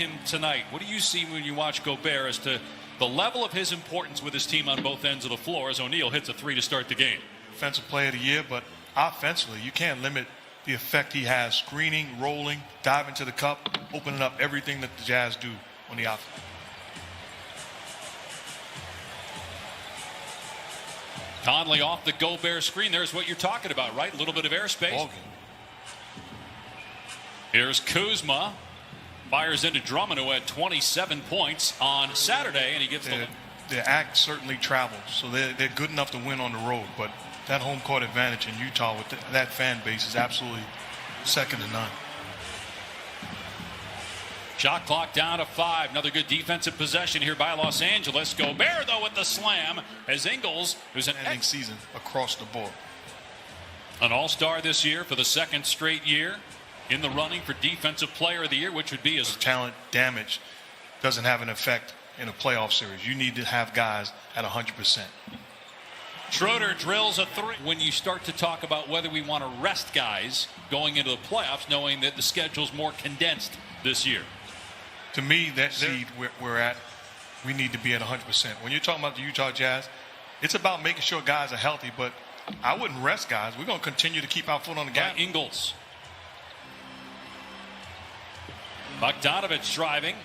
him tonight? What do you see when you watch Gobert as to the level of his importance with his team on both ends of the floor as O'Neal hits a 3 to start the game? Defensive player of the year, but offensively, you can't limit the effect he has. Screening, rolling, diving to the cup, opening up everything that the Jazz do on the offense. Conley off the Gobert screen. There's what you're talking about, right? A little bit of airspace. Here's Kuzma. Fires into Drummond, who had 27 points on Saturday, and he gets their act certainly travels, so they're good enough to win on the road. But that home court advantage in Utah with that fan base is absolutely second to none. Shot clock down to 5. Another good defensive possession here by Los Angeles. Gobert, though, with the slam as Ingles, who's an ending season across the board. An all-star this year for the second straight year. In the running for Defensive Player of the Year, which would be his talent damage doesn't have an effect in a playoff series. You need to have guys at 100%. Schroeder drills a 3. When you start to talk about whether we want to rest guys going into the playoffs, knowing that the schedule's more condensed this year. To me, that seed we're at, we need to be at 100%. When you're talking about the Utah Jazz, it's about making sure guys are healthy, but I wouldn't rest guys. We're going to continue to keep our foot on the gas. Ingles. Bogdanovich driving.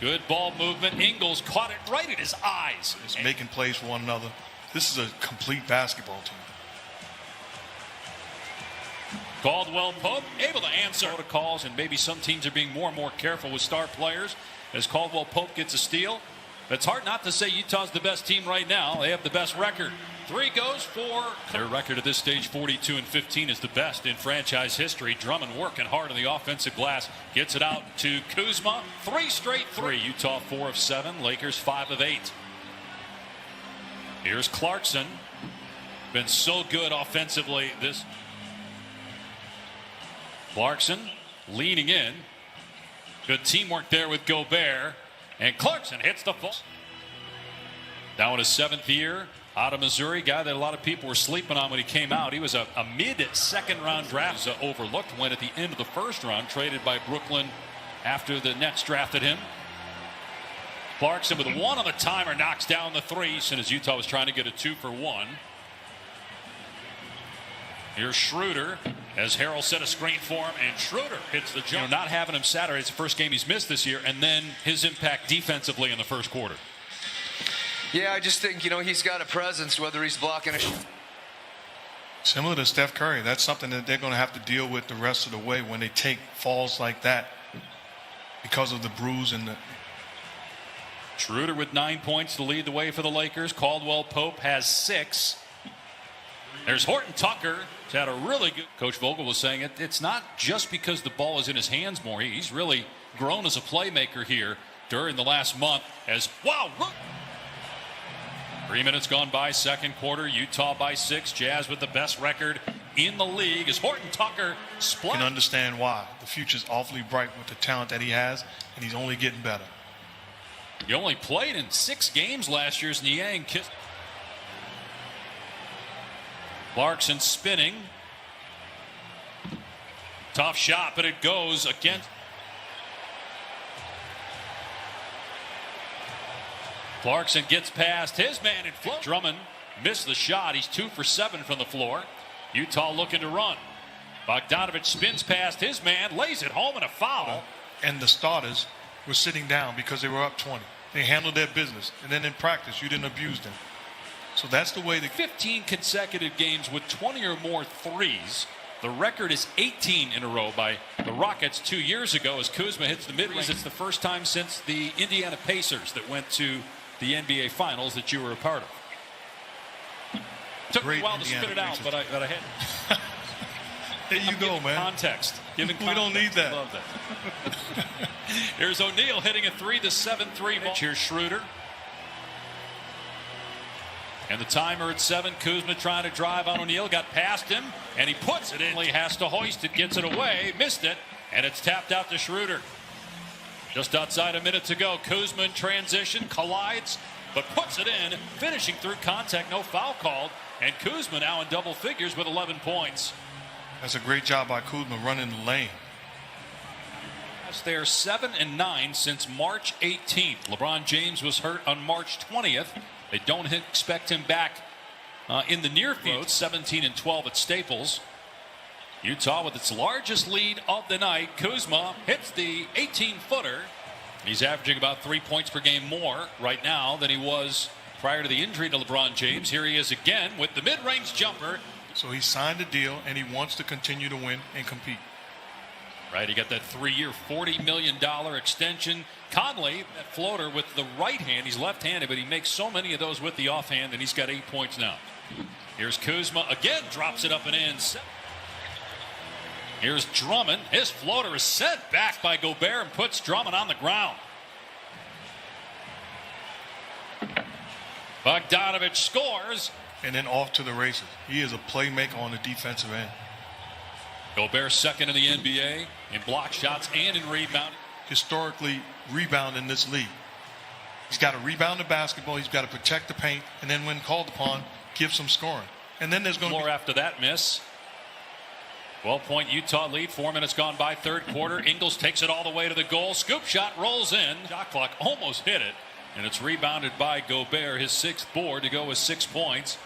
Good ball movement. Ingles caught it right in his eyes. It's making plays for one another. This is a complete basketball team. Caldwell Pope able to answer calls, and maybe some teams are being more and more careful with star players as Caldwell Pope gets a steal. It's hard not to say Utah's the best team right now. They have the best record. 3 goes for their record at this stage. 42-15 is the best in franchise history. Drummond working hard on the offensive glass. Gets it out to Kuzma. 3 straight 3. Utah 4 of 7. Lakers 5 of 8. Here's Clarkson. Been so good offensively this. Clarkson leaning in. Good teamwork there with Gobert. And Clarkson hits the full. Now in his 7th year out of Missouri, guy that a lot of people were sleeping on when he came out. He was a mid-second round draft. Overlooked, went at the end of the first round, traded by Brooklyn after the Nets drafted him. Clarkson with 1 on the timer knocks down the 3 as Utah was trying to get a 2 for 1. Here's Schroeder as Harrell set a screen for him, and Schroeder hits the jump. Not having him Saturday, it's the first game he's missed this year, and then his impact defensively in the first quarter. Yeah, I just think, he's got a presence, whether he's blocking a shot. Similar to Steph Curry, that's something that they're going to have to deal with the rest of the way when they take falls like that because of the bruise and the. Schroeder with 9 points to lead the way for the Lakers. Caldwell Pope has 6. There's Horton Tucker. He's had a really good. Coach Vogel was saying it's not just because the ball is in his hands more. He's really grown as a playmaker here during the last month. As 3 minutes gone by, second quarter. Utah by 6. Jazz with the best record in the league as Horton Tucker split. You can understand why. The future's awfully bright with the talent that he has, and he's only getting better. He only played in 6 games last year as Niang kissed. Clarkson spinning. Tough shot, but it goes against. Clarkson gets past his man and float. Drummond missed the shot. He's 2 for 7 from the floor. Utah looking to run. Bogdanovich spins past his man, lays it home, and a foul. And the starters were sitting down because they were up 20. They handled their business. And then in practice, you didn't abuse them. So that's the way. 15 consecutive games with 20 or more threes. The record is 18 in a row by the Rockets 2 years ago as Kuzma hits the mid-range. It's the first time since the Indiana Pacers that went to the NBA Finals that you were a part of. Took me a while to spit it out, but I had. There you go, man. Context. We don't need that. Love that. Here's O'Neal hitting a 3, the 7-3 ball. Here's Schroeder. And the timer at 7. Kuzma trying to drive on O'Neal. Got past him, and he puts it in. He has to hoist it, gets it away, missed it, and it's tapped out to Schroeder. Just outside a minute to go. Kuzma in transition, collides, but puts it in, finishing through contact, no foul called. And Kuzma now in double figures with 11 points. That's a great job by Kuzma running the lane. They're 7-9 since March 18th. LeBron James was hurt on March 20th. They don't expect him back in the near future. 17-12 at Staples. Utah with its largest lead of the night. Kuzma hits the 18-footer. He's averaging about 3 points per game more right now than he was prior to the injury to LeBron James. Here he is again with the mid-range jumper. So he signed a deal and he wants to continue to win and compete. Right, he got that 3-year, $40 million extension. Conley, that floater with the right hand. He's left-handed, but he makes so many of those with the offhand, and he's got 8 points now. Here's Kuzma again, drops it up and in. Here's Drummond. His floater is sent back by Gobert and puts Drummond on the ground. Bogdanovich scores. And then off to the races. He is a playmaker on the defensive end. Gobert second in the NBA in block shots and in rebound. Historically, rebound in this league. He's got to rebound the basketball. He's got to protect the paint. And then when called upon, give some scoring. And then there's going to be... after that miss. 12-point Utah lead. 4 minutes gone by, third quarter. Ingles takes it all the way to the goal. Scoop shot rolls in. Shot clock almost hit it. And it's rebounded by Gobert, his 6th board to go with 6 points.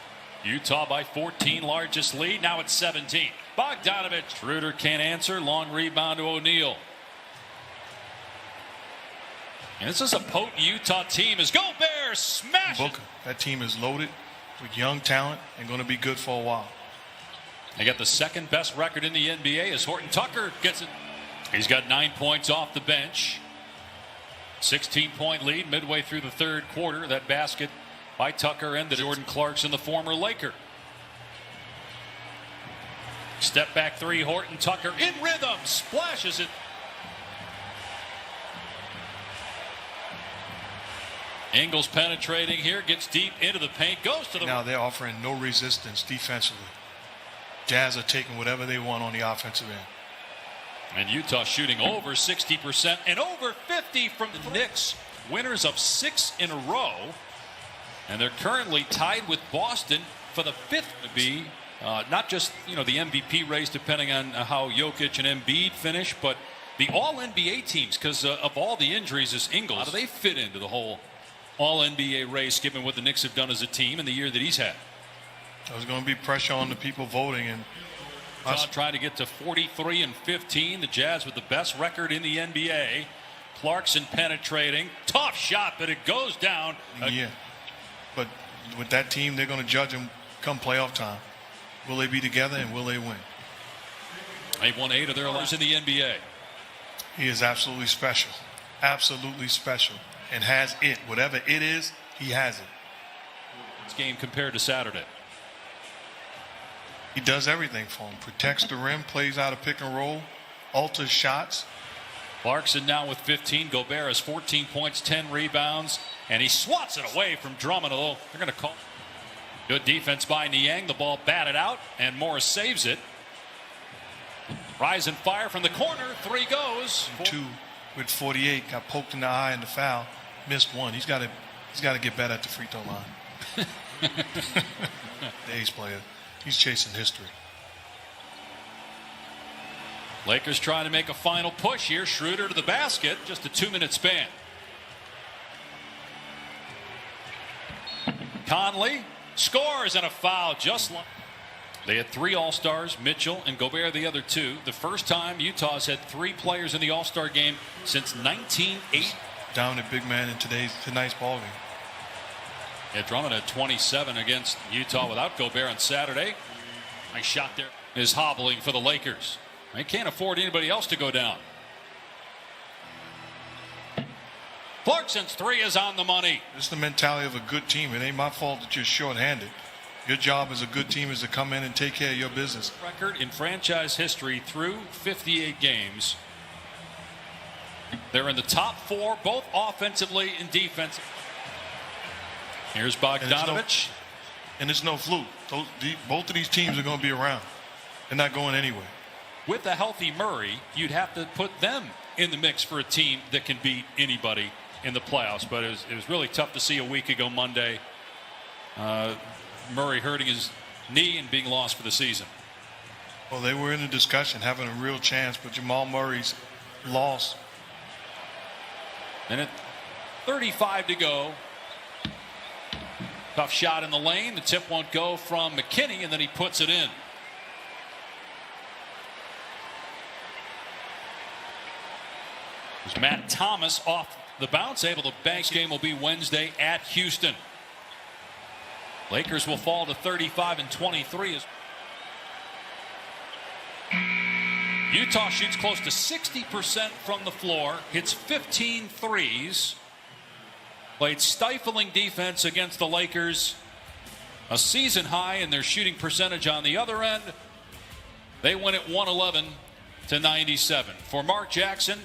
Utah by 14, largest lead. Now it's 17. Bogdanovich. Schroeder can't answer. Long rebound to O'Neal. And this is a potent Utah team as Gobert smashes. Booker. That team is loaded with young talent and going to be good for a while. They got the second best record in the NBA as Horton Tucker gets it. He's got 9 points off the bench. 16-point lead midway through the third quarter. That basket by Tucker and the Jordan Clarkson, the former Laker. Step back three, Horton Tucker in rhythm, splashes it. Ingles penetrating here, gets deep into the paint, goes to the... Now they're offering no resistance defensively. Jazz are taking whatever they want on the offensive end. And Utah shooting over 60% and over 50 from the Knicks. Winners of 6 in a row. And they're currently tied with Boston for the 5th to be not just, the MVP race depending on how Jokic and Embiid finish, but the all-NBA teams, because of all the injuries is Ingles. How do they fit into the whole all-NBA race given what the Knicks have done as a team in the year that he's had? There's going to be pressure on the people voting, and trying to get to 43-15. The Jazz with the best record in the NBA. Clarkson penetrating, tough shot, but it goes down. Yeah, but with that team, they're going to judge them come playoff time. Will they be together and will they win? They've won 8 of their last in the NBA. He is absolutely special, and has it. Whatever it is, he has it. This game compared to Saturday. He does everything for him. Protects the rim, plays out a pick and roll, alters shots. Clarkson now with 15. Gobert has 14 points, 10 rebounds, and he swats it away from Drummond, although they're going to call. Good defense by Niang. The ball batted out, and Morris saves it. Rise and fire from the corner. 3 goes. 2 with 48. Got poked in the eye in the foul. Missed 1. He's got to get better at the free throw line. The ace player. He's chasing history. Lakers trying to make a final push here. Schroeder to the basket. Just a 2-minute span. Conley scores and a foul just like. They had 3 All-Stars, Mitchell and Gobert the other 2. The first time Utah's had 3 players in the All-Star game since 1980. Dominant big man in tonight's ball game. Yeah, Drummond had 27 against Utah without Gobert on Saturday. Nice shot there. Is hobbling for the Lakers. They can't afford anybody else to go down. Clarkson's 3 is on the money. This is the mentality of a good team. It ain't my fault that you're short-handed. Your job as a good team is to come in and take care of your business. Record in franchise history through 58 games. They're in the top 4, both offensively and defensively. Here's Bogdanovich. And it's no fluke. Both of these teams are going to be around. They're not going anywhere. With a healthy Murray, you'd have to put them in the mix for a team that can beat anybody in the playoffs. But it was really tough to see a week ago Monday. Murray hurting his knee and being lost for the season. Well, they were in a discussion, having a real chance, but Jamal Murray's loss And at 35 to go. Tough shot in the lane. The tip won't go from McKinney, and then he puts it in. There's Matt Thomas off the bounce, able to bank. Game will be Wednesday at Houston. Lakers will fall to 35 and 23. Utah shoots close to 60% from the floor, hits 15 threes. Played stifling defense against the Lakers. A season high in their shooting percentage on the other end. They win it 111 to 97. For Mark Jackson,